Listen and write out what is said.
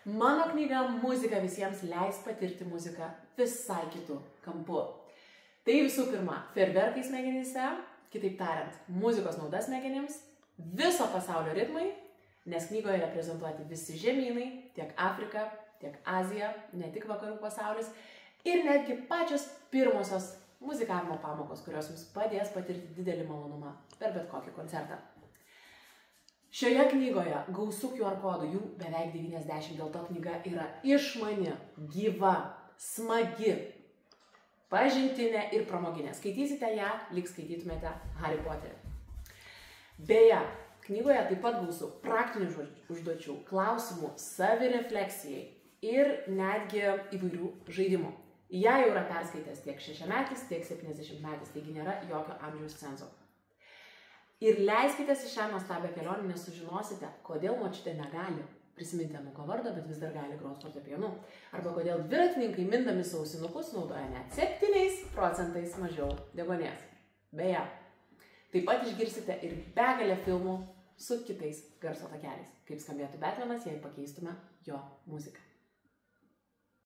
Mano knyga Muzika visiems leis patirti muziką visai kitų kampų. Tai visų pirma, fejerverkai smegenyse, kitaip tariant, muzikos nauda smegenims, viso pasaulio ritmai, nes knygoje reprezentuoti visi žemynai, tiek Afrika, tiek Azija, ne tik vakarų pasaulis, ir netgi pačios pirmosios muzikavimo pamokos, kurios jums padės patirti didelį malonumą per bet kokį koncertą. Šioje knygoje gausu QR kodų, jų beveik 90, dėl to knyga yra išmani, gyva, smagi, pažintinė ir pramoginė. Skaitysite ją, lyg skaitytumėte Harry Potterį. Beje, knygoje taip pat gausu praktinių užduočių, klausimų, savirefleksijai ir netgi įvairių žaidimų. Ją jau yra perskaitęs tiek 6-metis, tiek 70-metis, taigi nėra jokio amžiaus cenzo. Ir leiskitės į šią nuostabią kelionę, nes sužinosite, kodėl močiutė negali prisiminti anūko vardo, bet vis dar gali groti fortepijonu. Arba kodėl dviratininkai mindami ausinukus naudoja net 7% mažiau deguonies. Beje, taip pat išgirsite ir begalę filmų su kitais garso takeliais. Kaip skambėtų Batmanas, jei pakeistume jo muziką.